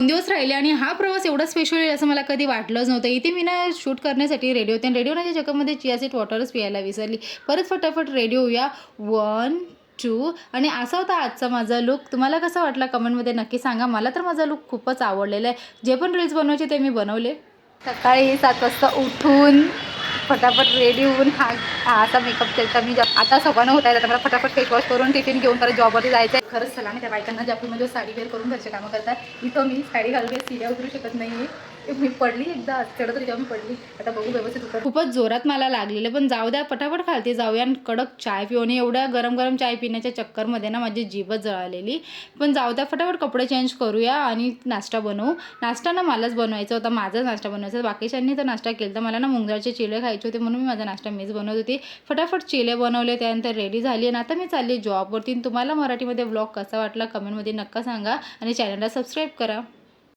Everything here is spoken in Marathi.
2 दिवस राहिले आणि हा प्रवास एवढा स्पेशल होईल असं मला कधी वाटलंच नव्हतं. इथे मी ना शूट करण्यासाठी रेडी होते आणि रेडी होण्याच्या चक्करमध्ये चिया सीड वॉटरच प्यायला विसरली. परत फटाफट रेडी होऊया. 1, 2 आणि असा होता आजचा माझा लूक. तुम्हाला कसा वाटला कमेंटमध्ये नक्की सांगा. मला तर माझा लूक खूपच आवडलेला आहे. जे पण रील्स बनवायचे ते मी बनवले. सकाळी 7 वाजता उठून फटाफट रेडी होऊन हा असा मेकअप केला मी. आता सगळ्यांना होत आहे, आता मला फटाफट फेस वॉश करून टिफिन घेऊन परत जॉबवरती जायचं आहे. खरंच चला ना त्या बायकांना ज्या म्हणजे साडी वेअर करून घरचे कामं करतात. इथं मी साडी घालून सीड्या उतरू शकत नाही. मी पडली एकदा चढत तरी जेव्हा मी पडली. आता बघू व्यवस्थित उतर. खूपच जोरात मला लागलेलं, पण जाऊ द्या फटाफट खालती जाऊया आणि कडक चाय पिऊ. आणि एवढ्या गरम गरम चाय पिण्याच्या चक्करमध्ये ना माझी जीभच जळालेली. पण जाऊ द्या फटाफट कपडे चेंज करूया आणि नाश्ता बनवू. नाश्ता ना मलाच बनवायचा होता, माझाच नाश्ता बनवायचा होता. बाकीच्यांनी तर नाश्ता केला तर मला ना मुंगदाळचे चिले खायचे होते म्हणून मी माझा नाश्ता मीच बनवत होती. फटाफट चिले बनवले, त्यानंतर रेडी झाली आणि आता मी चालली जॉबवरती. तुम्हाला मराठीमध्ये व्लॉग कसा वाटला कमेंटमध्ये नक्की सांगा आणि चॅनलला सबस्क्राईब करा.